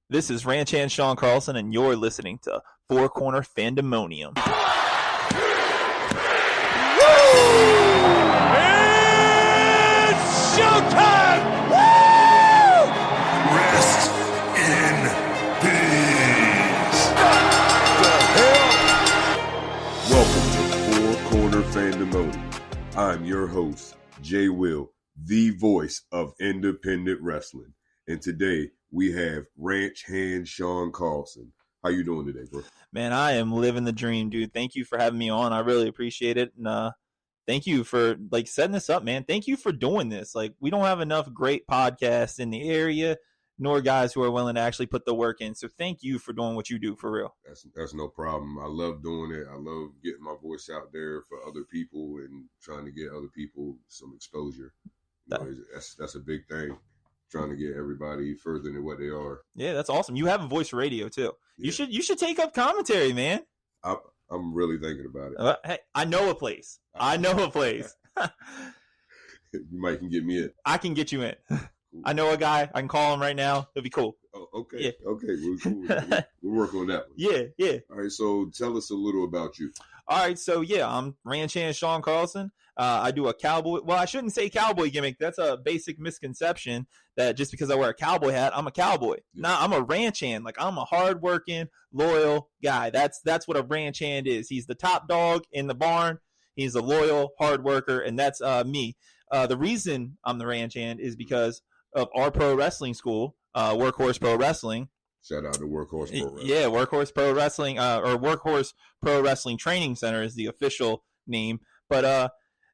This is Ranch Hand Shawn Carlson, and you're listening to Four Corner Fandemonium. It's showtime! Woo! Rest in peace. Welcome to Four Corner Fandemonium. I'm your host, Jay Will, the voice of independent wrestling. And today we have Ranch Hand Shawn Carlson. How you doing today, bro? Man, I am living the dream, dude. Thank you for having me on. I really appreciate it. And thank you for setting this up, man. Thank you for doing this. We don't have enough great podcasts in the area, nor guys who are willing to actually put the work in. So thank you for doing what you do for real. That's no problem. I love doing it. I love getting my voice out there for other people and trying to get other people some exposure. That's a big thing. Trying to get everybody further than what they are. Yeah, that's awesome. You have a voice for radio too. Yeah. You should take up commentary, man. I'm really thinking about it. Hey, I know a place. You might can get me in. I can get you in. I know a guy. I can call him right now. It'll be cool. Oh, okay. Yeah. Okay. We'll work on that one. Yeah. All right. So tell us a little about you. All right. So, I'm Ranch Hand Shawn Carlson. I do a cowboy. Well, I shouldn't say cowboy gimmick. That's a basic misconception that just because I wear a cowboy hat, I'm a cowboy. Yeah. Nah, I'm a ranch hand. I'm a hardworking, loyal guy. That's what a ranch hand is. He's the top dog in the barn. He's a loyal, hard worker, and that's me. The reason I'm the ranch hand is because of our pro wrestling school, Workhorse Pro Wrestling. Shout out to Workhorse Pro Wrestling. Yeah, Workhorse Pro Wrestling, or Workhorse Pro Wrestling Training Center is the official name. But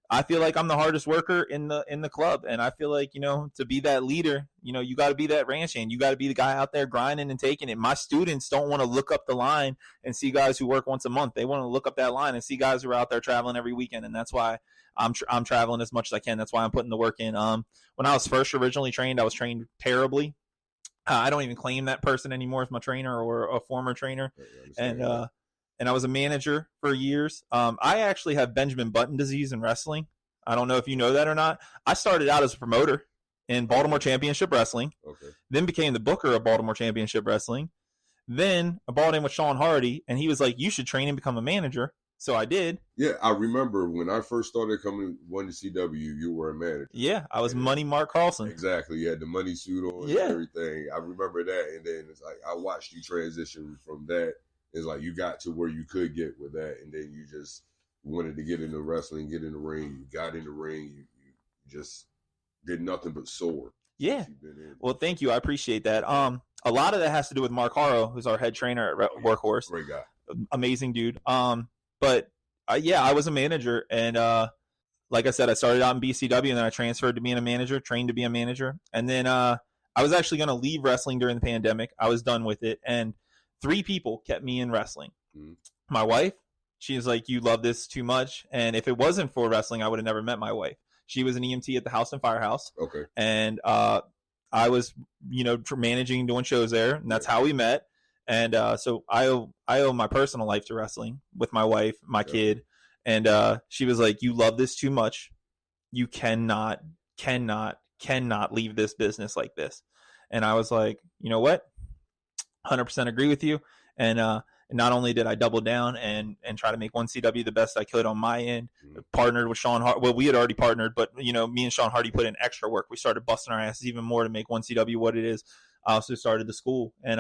I feel like I'm the hardest worker in the club, and I feel like, to be that leader, you got to be that ranch hand. You got to be the guy out there grinding and taking it. My students don't want to look up the line and see guys who work once a month. They want to look up that line and see guys who are out there traveling every weekend, and that's why I'm traveling as much as I can. That's why I'm putting the work in. When I was first originally trained, I was trained terribly. I don't even claim that person anymore as my trainer or a former trainer, and I was a manager for years. I actually have Benjamin Button disease in wrestling. I don't know if you know that or not. I started out as a promoter in Baltimore Championship Wrestling, then became the booker of Baltimore Championship Wrestling. Then I bought in with Sean Hardy, and he was like, you should train and become a manager. So I did. Yeah, I remember when I first started coming to CW, you were a manager. Yeah, I was Money Mark Carlson. Exactly. You had the money suit on and everything. I remember that. And then it's like I watched you transition from that. It's like you got to where you could get with that, and then you just wanted to get into wrestling, get in the ring. You got in the ring. You just did nothing but soar. Yeah. Well, thank you. I appreciate that. A lot of that has to do with Mark Harrow, who's our head trainer at Workhorse. Great guy. Amazing dude. But I was a manager, and like I said, I started out in BCW, and then I transferred to being a manager, trained to be a manager, and then I was actually going to leave wrestling during the pandemic. I was done with it, and 3 people kept me in wrestling. Mm-hmm. My wife, she was like, you love this too much, and if it wasn't for wrestling, I would have never met my wife. She was an EMT at the House and Firehouse, and I was, managing, doing shows there, and that's how we met. And so I owe my personal life to wrestling with my wife, my kid. And she was like, you love this too much. You cannot leave this business like this. And I was like, you know what? 100% agree with you. And not only did I double down and try to make 1CW the best I could on my end, partnered with Sean Hardy. Well, we had already partnered, but, me and Sean Hardy put in extra work. We started busting our asses even more to make 1CW what it is. I also started the school and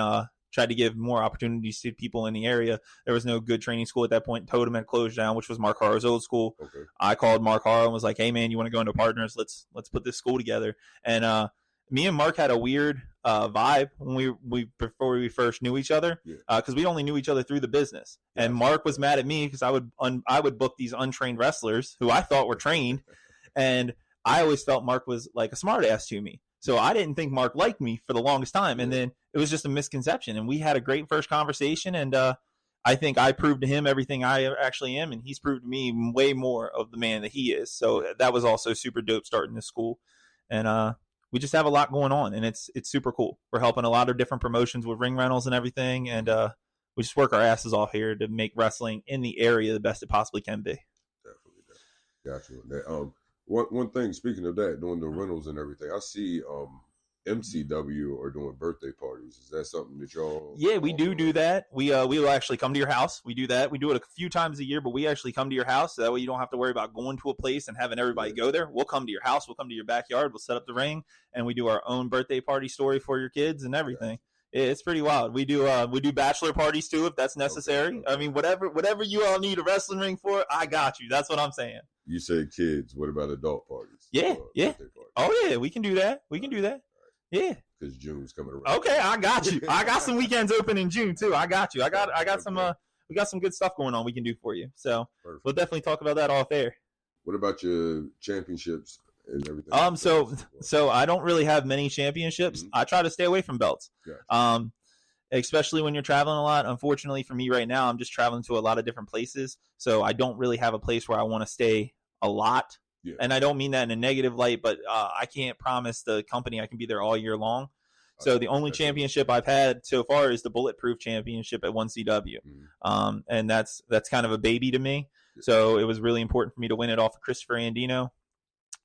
tried to give more opportunities to people in the area. There was no good training school at that point. Totem had closed down, which was Mark Harrow's old school. I called Mark Harrow and was like, hey man, you want to go into partners? Let's put this school together. And me and Mark had a weird vibe when before we first knew each other, because we only knew each other through the business. And Mark was mad at me because I would book these untrained wrestlers who I thought were trained, and I always felt Mark was like a smart ass to me. So I didn't think Mark liked me for the longest time. And then it was just a misconception. And we had a great first conversation. And I think I proved to him everything I actually am. And he's proved to me way more of the man that he is. So that was also super dope starting this school. And we just have a lot going on. And it's super cool. We're helping a lot of different promotions with ring rentals and everything. And we just work our asses off here to make wrestling in the area the best it possibly can be. Definitely. Gotcha. One thing, speaking of that, doing the rentals and everything, I see MCW are doing birthday parties. Is that something that y'all? Yeah, we do that. We will actually come to your house. We do that. We do it a few times a year, but we actually come to your house. So that way you don't have to worry about going to a place and having everybody go there. We'll come to your house. We'll come to your backyard. We'll set up the ring, and we do our own birthday party story for your kids and everything. Yeah, it's pretty wild. We do bachelor parties too if that's necessary. Okay. I mean, whatever you all need a wrestling ring for, I got you. That's what I'm saying. You said kids. What about adult parties? Yeah. Oh yeah, we can do that. Yeah. Because June's coming around. Okay, I got you. I got some weekends open in June too. I got you. I got some. We got some good stuff going on. We can do for you. So Perfect. We'll definitely talk about that off air. What about your championships and everything? So I don't really have many championships. Mm-hmm. I try to stay away from belts. Gotcha. Especially when you're traveling a lot. Unfortunately for me right now, I'm just traveling to a lot of different places. So I don't really have a place where I want to stay a lot. Yeah. And I don't mean that in a negative light, but I can't promise the company I can be there all year long. So the only championship I've had so far is the Bulletproof Championship at 1CW. Mm-hmm. And that's kind of a baby to me. So it was really important for me to win it off of Christopher Andino,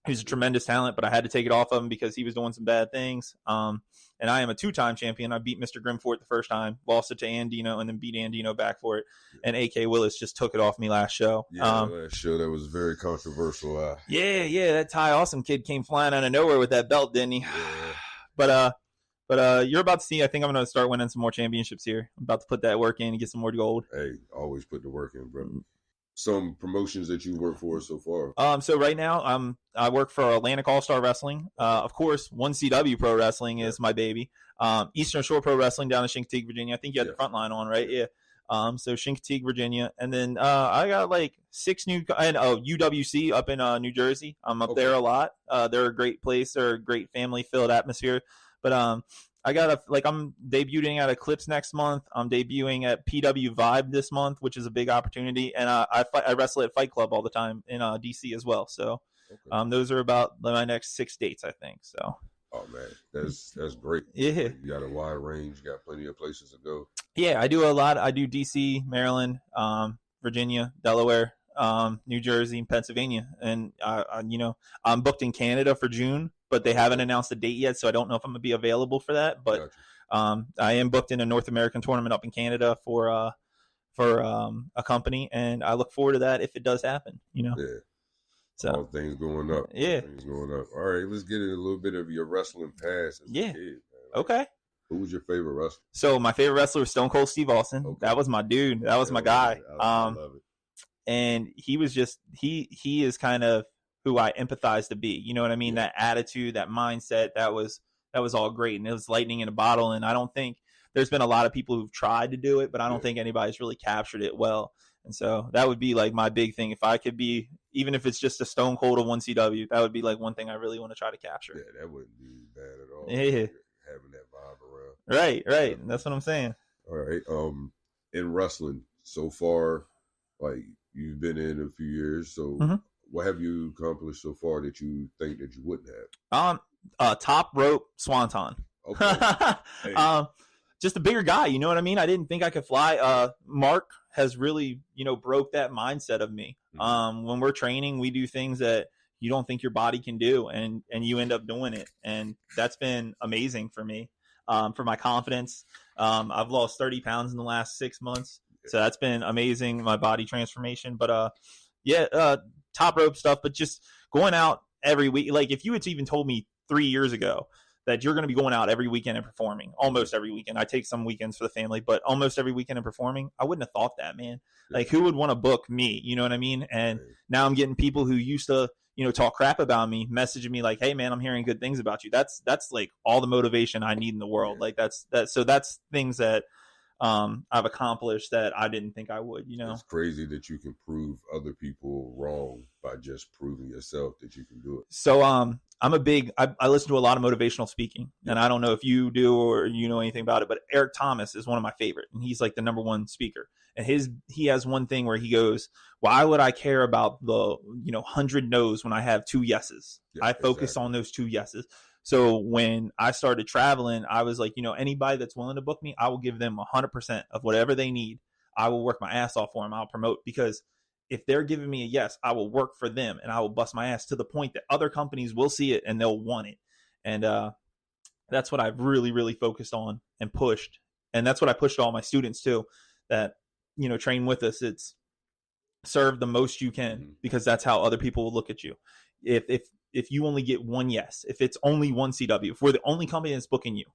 who's a tremendous talent, but I had to take it off of him because he was doing some bad things. And I am a two-time champion. I beat Mr. Grimm for it the first time, lost it to Andino, and then beat Andino back for it. And A.K. Willis just took it off me last show. Yeah, last show that was very controversial. Yeah, that Ty Awesome kid came flying out of nowhere with that belt, didn't he? Yeah. But you're about to see. I think I'm going to start winning some more championships here. I'm about to put that work in and get some more gold. Hey, always put the work in, bro. Some promotions that you work for so far? So right now, I work for Atlantic All-Star Wrestling. Of course, 1CW Pro Wrestling is my baby. Eastern Shore Pro Wrestling down in Chincoteague, Virginia. I think you had the front line on, right? Yeah. So Chincoteague, Virginia. And then I got like 6 new, and UWC up in New Jersey. I'm up there a lot. They're a great place. They're a great family-filled atmosphere. But I'm debuting at Eclipse next month. I'm debuting at PW Vibe this month, which is a big opportunity. And I wrestle at Fight Club all the time in DC as well. So those are about my next 6 dates, I think. So. Oh man, that's great. Yeah, you got a wide range. You got plenty of places to go. Yeah, I do a lot. I do DC, Maryland, Virginia, Delaware, New Jersey, and Pennsylvania. And I'm booked in Canada for June, but they haven't announced a date yet, so I don't know if I'm gonna be available for that. But I am booked in a North American tournament up in Canada for a company, and I look forward to that if it does happen. Yeah. So all things going up. Yeah. Things going up. All right, let's get into a little bit of your wrestling past as a kid, man. Okay. Who was your favorite wrestler? So my favorite wrestler was Stone Cold Steve Austin. Okay. That was my dude. That was my guy. I love it. And he was just he is kind of who I empathize to be. You know what I mean? That attitude, that mindset, that was all great. And it was lightning in a bottle. And I don't think there's been a lot of people who've tried to do it, but I don't think anybody's really captured it well. And so that would be like my big thing. If I could be, even if it's just a Stone Cold of 1CW, that would be like one thing I really want to try to capture. Yeah, that wouldn't be bad at all. Yeah. Having that vibe around. Right. That's what I'm saying. All right. In wrestling so far, like you've been in a few years, so what have you accomplished so far that you think that you wouldn't have? Top rope swanton. Okay. Hey. Just a bigger guy, you know what I mean? I didn't think I could fly. Mark has really, broke that mindset of me. When we're training, we do things that you don't think your body can do, and you end up doing it. And that's been amazing for me, for my confidence. I've lost 30 pounds in the last 6 months. So that's been amazing, my body transformation. But top rope stuff, but just going out every week. Like if you had even told me 3 years ago that you're going to be going out every weekend and performing, almost every weekend. I take some weekends for the family, but almost every weekend and performing, I wouldn't have thought that, man. Like who would want to book me? You know what I mean? And now I'm getting people who used to, talk crap about me, messaging me like, hey man, I'm hearing good things about you. That's like all the motivation I need in the world. Like that's things that I've accomplished that I didn't think I would, It's crazy that you can prove other people wrong by just proving yourself that you can do it. So, I listen to a lot of motivational speaking, and I don't know if you do or you know anything about it, but Eric Thomas is one of my favorite, and he's like the number one speaker. And he has one thing where he goes, why would I care about the, 100 no's when I have 2 yeses? I focus on those 2 yeses. So when I started traveling, I was like, anybody that's willing to book me, I will give them 100% of whatever they need. I will work my ass off for them. I'll promote, because if they're giving me a yes, I will work for them and I will bust my ass to the point that other companies will see it and they'll want it. And That's what I've really, really focused on and pushed. And that's what I pushed all my students too, that, train with us. It's serve the most you can, because that's how other people will look at you. If you only get one yes, if it's only one CW, if we're the only company that's booking you,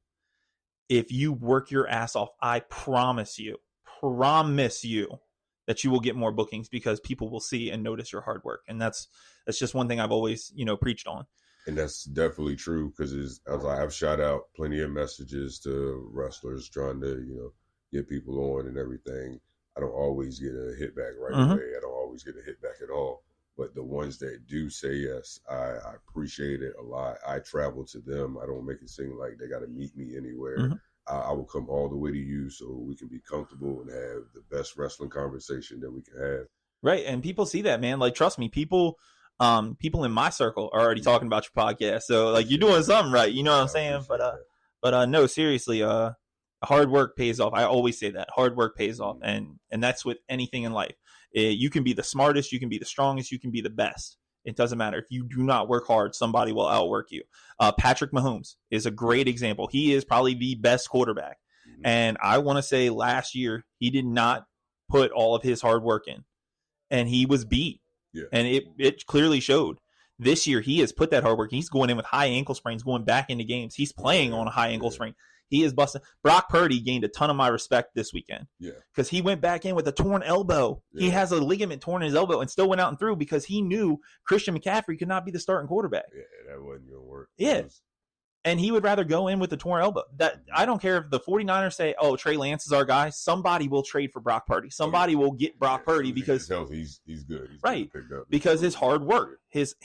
if you work your ass off, I promise you that you will get more bookings, because people will see and notice your hard work. And that's just one thing I've always, preached on. And that's definitely true, because I've shot out plenty of messages to wrestlers trying to, get people on and everything. I don't always get a hit back right away. I don't always get a hit back at all. But the ones that do say yes, I appreciate it a lot. I travel to them. I don't make it seem like they got to meet me anywhere. I will come all the way to you so we can be comfortable and have the best wrestling conversation that we can have. Right. And people see that, man. Like, trust me, people in my circle are already talking about your podcast. So, like, you're doing something right. You know what I'm saying? But no, seriously, hard work pays off. I always say that. Hard work pays off. And that's with anything in life. You can be the smartest, you can be the strongest, you can be the best. It doesn't matter. If you do not work hard, somebody will outwork you. Patrick Mahomes is a great example. He is probably the best quarterback. And I want to say last year, he did not put all of his hard work in. And he was beat. Yeah. And it clearly showed. This year, he has put that hard work. He's going in with high ankle sprains, going back into games. He's playing on a high ankle sprain. He is busting. Brock Purdy gained a ton of my respect this weekend. Yeah. Because he went back in with a torn elbow. Yeah. He has a ligament torn in his elbow and still went out and threw, because he knew Christian McCaffrey could not be the starting quarterback. Yeah, that wasn't going to work. Yeah. And he would rather go in with a torn elbow. That I don't care if the 49ers say, oh, Trey Lance is our guy. Somebody will trade for Brock Purdy. Somebody will get Brock Purdy because he's good. He's right. Because his hard work, his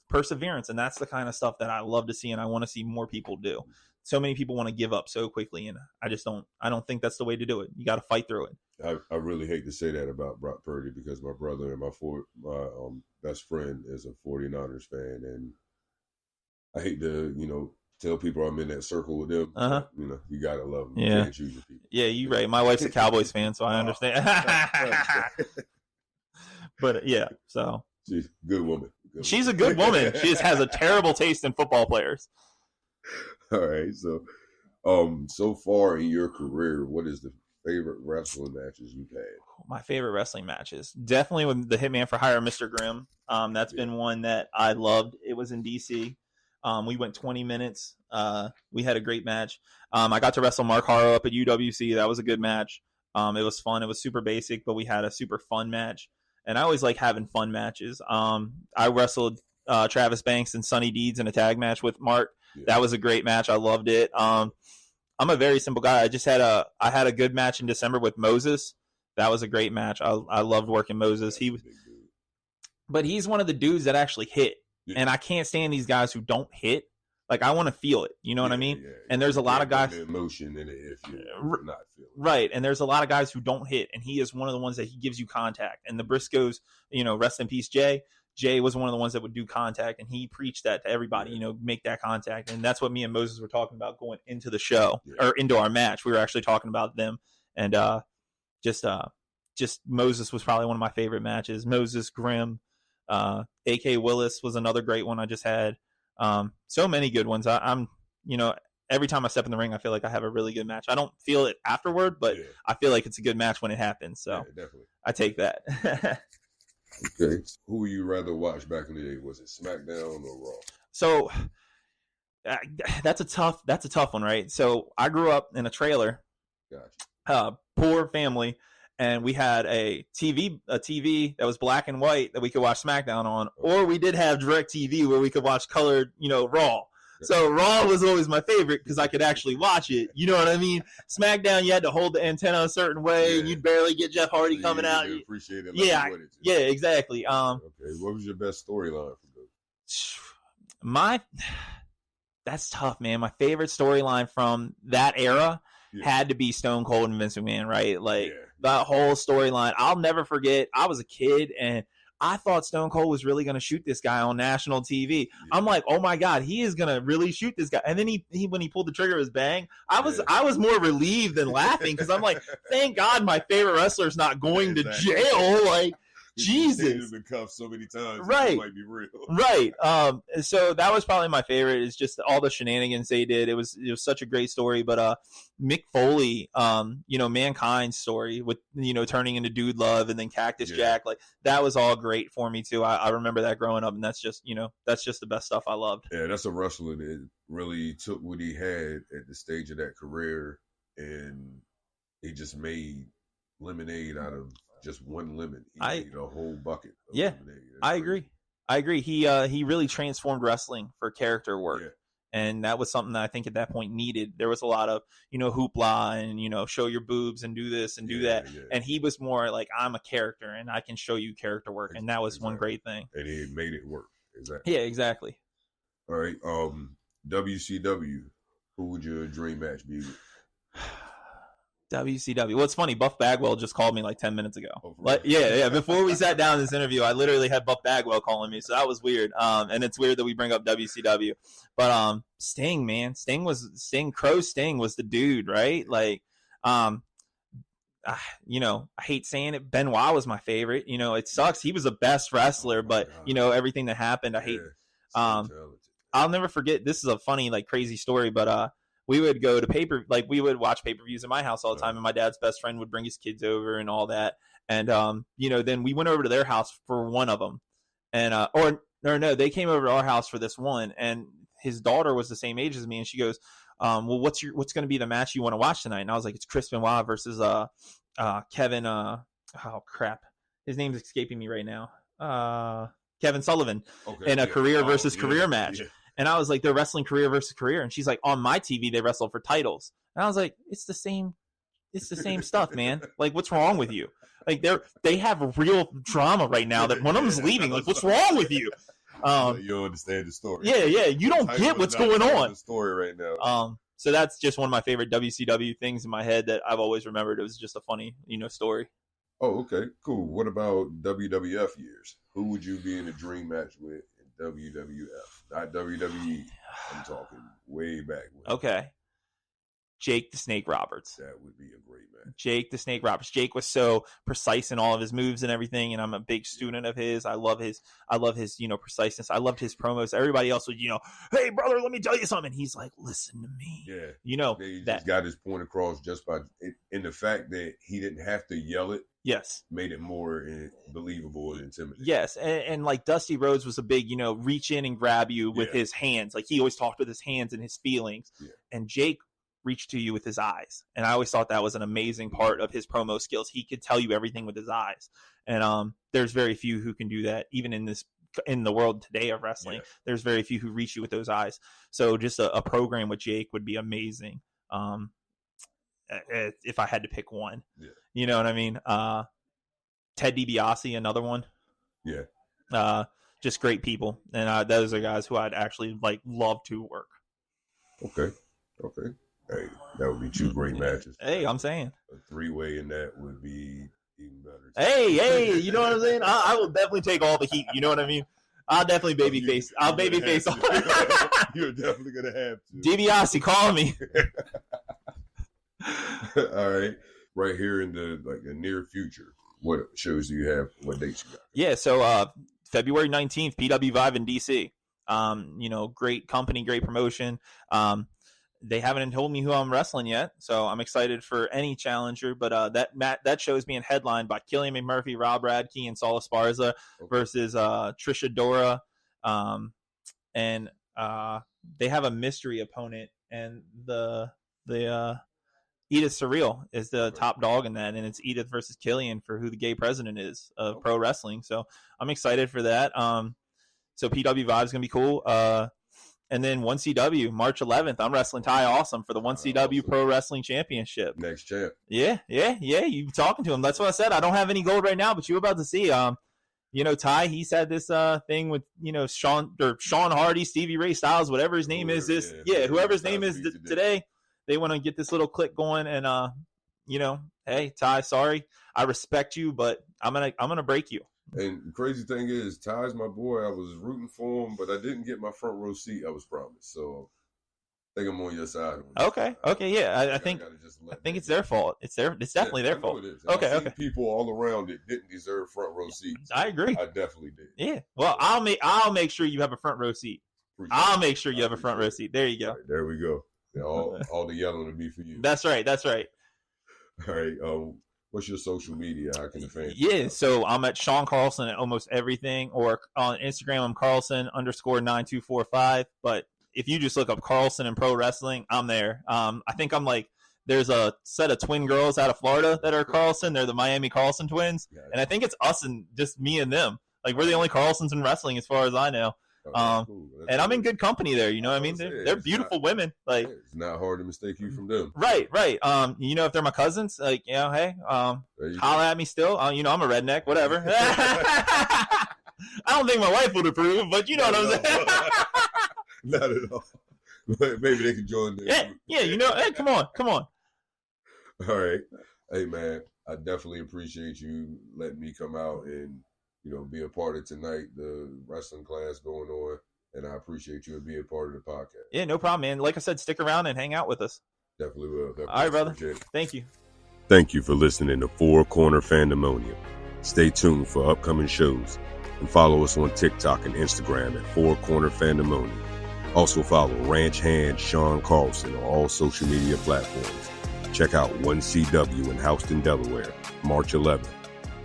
perseverance, and that's the kind of stuff that I love to see, and I want to see more people do. So many people want to give up so quickly, and I don't think that's the way to do it. You got to fight through it. I really hate to say that about Brock Purdy, because my brother and my best friend is a 49ers fan, and I hate to, tell people I'm in that circle with them. You got to love them. Yeah. You can't choose your people. Yeah, you're right. My wife's a Cowboys fan, so I understand. But yeah, so. She's a good woman. She's a good woman. She just has a terrible taste in football players. All right, so so far in your career, what is the favorite wrestling matches you've had? My favorite wrestling matches, definitely with the Hitman for Hire, Mr. Grimm. That's been one that I loved. It was in DC. We went 20 minutes. We had a great match. I got to wrestle Mark Harrow up at UWC. That was a good match. It was fun. It was super basic, but we had a super fun match. And I always like having fun matches. I wrestled Travis Banks and Sonny Deeds in a tag match with Mark. Yeah. That was a great match. I loved it. I'm a very simple guy. I had a good match in December with Moses. That was a great match. I loved working Moses. But he's one of the dudes that actually hit. Yeah. And I can't stand these guys who don't hit. Like, I want to feel it. You know what I mean? Yeah. And there's a lot of guys. Emotion in it if you're not feeling it. Right. And there's a lot of guys who don't hit. And he is one of the ones that he gives you contact. And the Briscoes, rest in peace, Jay. Jay was one of the ones that would do contact, and he preached that to everybody, make that contact. And that's what me and Moses were talking about going into the show or into our match. We were actually talking about them. And just Moses was probably one of my favorite matches. Moses, Grimm, A.K. Willis was another great one I just had. So many good ones. I'm every time I step in the ring, I feel like I have a really good match. I don't feel it afterward, but I feel like it's a good match when it happens. So definitely. I take that. Okay. Who would you rather watch back in the day? Was it SmackDown or Raw? So that's a tough one, right? So I grew up in a trailer. Gotcha. Poor family, and we had a TV that was black and white that we could watch SmackDown on, or we did have DirecTV where we could watch colored, Raw. So Raw was always my favorite because I could actually watch it. You know what I mean? SmackDown, you had to hold the antenna a certain way. And you'd barely get Jeff Hardy coming out. You appreciate it. Yeah, exactly. Okay, what was your best storyline for those? That's tough, man. My favorite storyline from that era had to be Stone Cold and Vince McMahon, right? Like that whole storyline. I'll never forget. I was a kid and I thought Stone Cold was really going to shoot this guy on national TV. Yeah. I'm like, oh my God, he is going to really shoot this guy. And then he when he pulled the trigger of his bang, I was more relieved than laughing because I'm like, thank God my favorite wrestler's not going to jail. Like, Jesus. Been cuffed so many times. Right. It might be real. Right. So that was probably my favorite. Is just all the shenanigans they did. It was such a great story. But Mick Foley, Mankind's story with turning into Dude Love and then Cactus Jack, like that was all great for me too. I remember that growing up, and that's just the best stuff I loved. Yeah, that's a wrestler that really took what he had at the stage of that career, and he just made lemonade out of just one lemon. He made a whole bucket of lemonade. I agree. He really transformed wrestling for character work. Yeah. And that was something that I think at that point needed. There was a lot of, hoopla and, show your boobs and do this and do that. Yeah. And he was more like, I'm a character and I can show you character work. And that was one great thing. And he made it work. Exactly. Yeah, exactly. All right. WCW, who would your dream match be with? WCW. Well, it's funny. Buff Bagwell just called me like 10 minutes ago. Yeah. Before we sat down in this interview, I literally had Buff Bagwell calling me, so that was weird. And it's weird that we bring up WCW, but Sting, man, Sting was the dude, right? Like, I hate saying it. Benoit was my favorite. It sucks. He was the best wrestler, but everything that happened, I hate. I'll never forget. This is a funny, like, crazy story, but we would go to we would watch pay-per-views in my house all the time, and my dad's best friend would bring his kids over and all that. And, then we went over to their house for one of them. And, no, they came over to our house for this one, and his daughter was the same age as me. And she goes, well, what's going to be the match you want to watch tonight? And I was like, it's Chris Benoit versus, Kevin, oh crap. His name's escaping me right now. Kevin Sullivan in a career versus career match. Yeah. And I was like, they're wrestling career versus career. And she's like, on my TV, they wrestle for titles. And I was like, it's the same stuff, man. Like, what's wrong with you? Like, they have real drama right now that one of them's leaving. Like, what's wrong with you? You don't understand the story. Yeah. You don't get what's going on. The story right now. So that's just one of my favorite WCW things in my head that I've always remembered. It was just a funny, story. Oh, okay, cool. What about WWF years? Who would you be in a dream match with in WWF? Not WWE. I'm talking way back when. Okay. Jake the Snake Roberts. That would be a great match. Jake the Snake Roberts. Jake was so precise in all of his moves and everything, and I'm a big student of his. I love his preciseness. I loved his promos. Everybody else would, hey brother, let me tell you something. He's like, listen to me. Yeah. He just got his point across just by in the fact that he didn't have to yell it. Yes. Made it more believable and intimidating. Yes. And like Dusty Rhodes was a big, reach in and grab you with his hands. Like he always talked with his hands and his feelings. Yeah. And Jake reached to you with his eyes. And I always thought that was an amazing part of his promo skills. He could tell you everything with his eyes. And there's very few who can do that, even in the world today of wrestling. Yeah. There's very few who reach you with those eyes. So just a program with Jake would be amazing. If I had to pick one. Yeah. You know what I mean? Ted DiBiase, another one. Yeah. Just great people. And those are guys who I'd actually love to work. Okay. Hey, that would be two great matches. Hey, I'm saying. A 3-way in that would be even better. Hey, you know what I'm saying? I will definitely take all the heat. You know what I mean? I'll definitely babyface. I'll babyface. You're definitely going to have to. DiBiase, call me. All right. Right here in the near future, what shows do you have? What dates you got? Yeah, so February 19th, PW Vive in DC. Great company, great promotion. They haven't told me who I'm wrestling yet, so I'm excited for any challenger. But that show is being headlined by Killian McMurphy, Rob Radke, and Saul Esparza versus Trisha Dora. And they have a mystery opponent, and the Edith Surreal is the top dog in that, and it's Edith versus Killian for who the gay president is of pro wrestling. So I'm excited for that. So PW Vibe is going to be cool. And then 1CW, March 11th, I'm wrestling Ty Awesome for the 1CW Pro Wrestling Championship. Next champ. Yeah. You talking to him. That's what I said. I don't have any gold right now, but you're about to see. Ty, he's had this thing with, Sean Hardy, Stevie Ray Styles, whatever his name is. Whoever's name is today. They want to get this little click going, and hey, Ty, sorry, I respect you, but I'm gonna break you. And the crazy thing is, Ty's my boy. I was rooting for him, but I didn't get my front row seat I was promised. So think I'm on your side. Okay, yeah. I think it's their fault. It's definitely their fault. It is. Okay. People all around that didn't deserve front row seats. I agree. I definitely did. Yeah. Well, I'll make sure you have a front row seat. I'll make sure you have a front row seat. There you go. Right, there we go. Yeah, all the yelling will be for you. That's right. All right. What's your social media? How can the fans? Yeah, so I'm at Shawn Carlson at almost everything, or on Instagram I'm Carlson_9245. But if you just look up Carlson and pro wrestling, I'm there. I think I'm like, there's a set of twin girls out of Florida that are Carlson. They're the Miami Carlson twins, and I think it's us and just me and them. Like, we're the only Carlsons in wrestling as far as I know. Cool. And I'm in good company there. You know what I mean? They're beautiful women. Like, it's not hard to mistake you from them. Right. If they're my cousins, like, hey, holla at me still. I'm a redneck, whatever. I don't think my wife would approve, but you know what I'm saying. Not at all. But maybe they can join this. Yeah. Hey, come on. All right. Hey, man, I definitely appreciate you letting me come out and, be a part of tonight, the wrestling class going on, and I appreciate you being part of the podcast. Yeah, no problem, man. Like I said, stick around and hang out with us. Definitely will. All right, brother. Thank you. Thank you for listening to Four Corner Fandemonium. Stay tuned for upcoming shows and follow us on TikTok and Instagram at Four Corner Fandemonium. Also follow Ranch Hand Shawn Carlson on all social media platforms. Check out 1CW in Houston, Delaware, March 11th.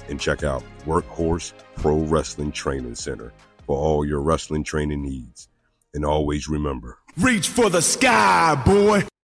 And check out Workhorse Pro Wrestling Training Center for all your wrestling training needs. And always remember, reach for the sky, boy.